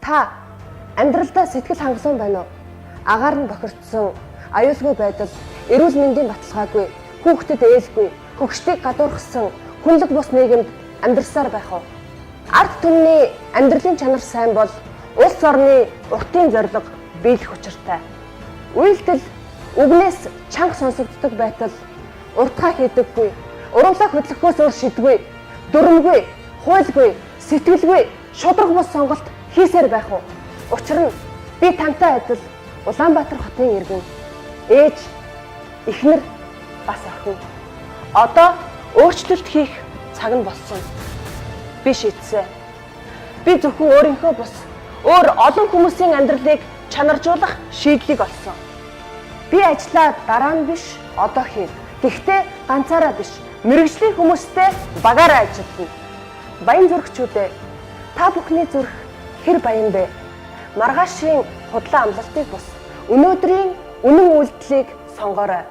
Та амьдралдаа сэтгэл хангалуун байна уу? Агаар нь бохирдсон, аюулгүй байдал, эрүүл мэндийн баталгаагүй, хүүхдэд ээлгүй, хөгшдийг гадуурхсан, хүнлэг бус нийгэмд амьдрсаар байх уу? Ард түмний амьдралын чанар сайн бол улс орны уртын зорилго биелэх учиртай. Үйлдэл үгнээс чанга сонсогддог байтал уртгаа хийдэггүй, урамлаа хөдлөхөөс өөр шидгүй, дүрмгүй, хуйлгүй, сэтгэлгүй, шудраг бус сонголт хийсээр байх уу? Учир нь би тантай адил Улаанбаатар хотын иргэн, ээж, эхнэр, бас охин. Одоо өөрчлөлт хийх цаг нь болсон. Би шийдсэн. Би зөвхөн өөрийнхөө бус өөр олон хүмүүсийн амьдралыг чанаржуулах шийдлийг олсон. Би ажлаа дараа нь биш, одоо хийн. Гэхдээ ганцаараа биш, мэргэжлийн хүмүүстэй багаараа ажиллана. Баян зүрхчүүдээ, та бүхний зүрх хэр баян бэ? Маргаашийн худлаа амлалтыг бус өнөөдрийн үнэн үйлдэлийг сонгоорой.